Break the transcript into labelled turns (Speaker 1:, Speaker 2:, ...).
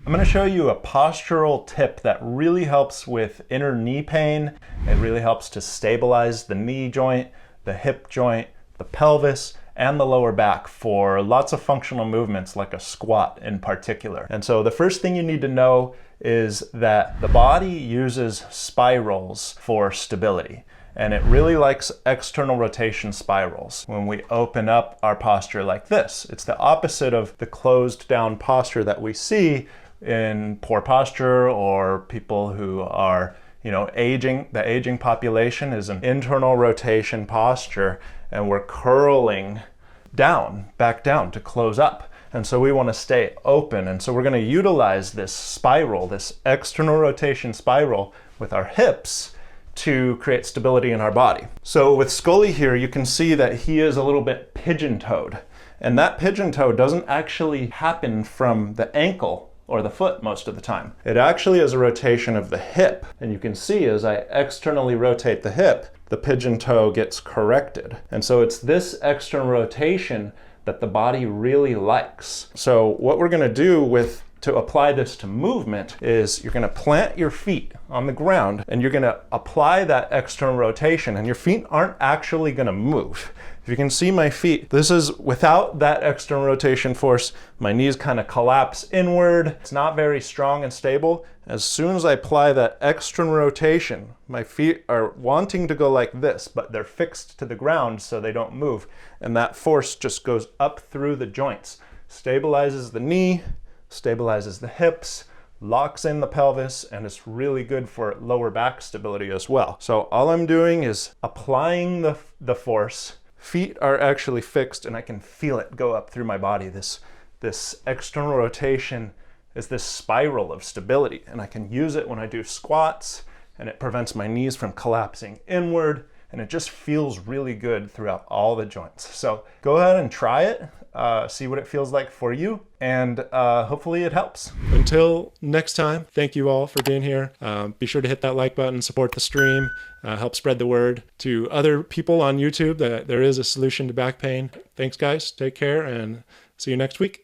Speaker 1: I'm going to show you a postural tip that really helps with inner knee pain. It really helps to stabilize the knee joint, the hip joint, the pelvis, and the lower back for lots of functional movements like a squat in particular. And so the first thing you need to know is that the body uses spirals for stability. And it really likes external rotation spirals. When we open up our posture like this, it's the opposite of the closed down posture that we see in poor posture or people who are, aging. The aging population is an internal rotation posture, and we're curling down, back down to close up. And so we want to stay open. And so we're going to utilize this spiral, this external rotation spiral with our hips to create stability in our body. So with Scully here, you can see that he is a little bit pigeon-toed. And that pigeon toe doesn't actually happen from the ankle or the foot most of the time. It actually is a rotation of the hip. And you can see as I externally rotate the hip, the pigeon toe gets corrected. And so it's this external rotation that the body really likes. So what we're gonna do to apply this to movement is you're gonna plant your feet on the ground and you're gonna apply that external rotation, and your feet aren't actually gonna move. If you can see my feet, this is without that external rotation force. My knees kind of collapse inward. It's not very strong and stable. As soon as I apply that external rotation, my feet are wanting to go like this, but they're fixed to the ground so they don't move. And that force just goes up through the joints, stabilizes the knee, stabilizes the hips, locks in the pelvis, and it's really good for lower back stability as well. So all I'm doing is applying the force. Feet are actually fixed and I can feel it go up through my body. This external rotation is this spiral of stability, and I can use it when I do squats, and it prevents my knees from collapsing inward, and it just feels really good throughout all the joints. So go ahead and try it, see what it feels like for you, and hopefully it helps. Until next time, thank you all for being here. Be sure to hit that like button, support the stream, help spread the word to other people on YouTube that there is a solution to back pain. Thanks guys, take care, and see you next week.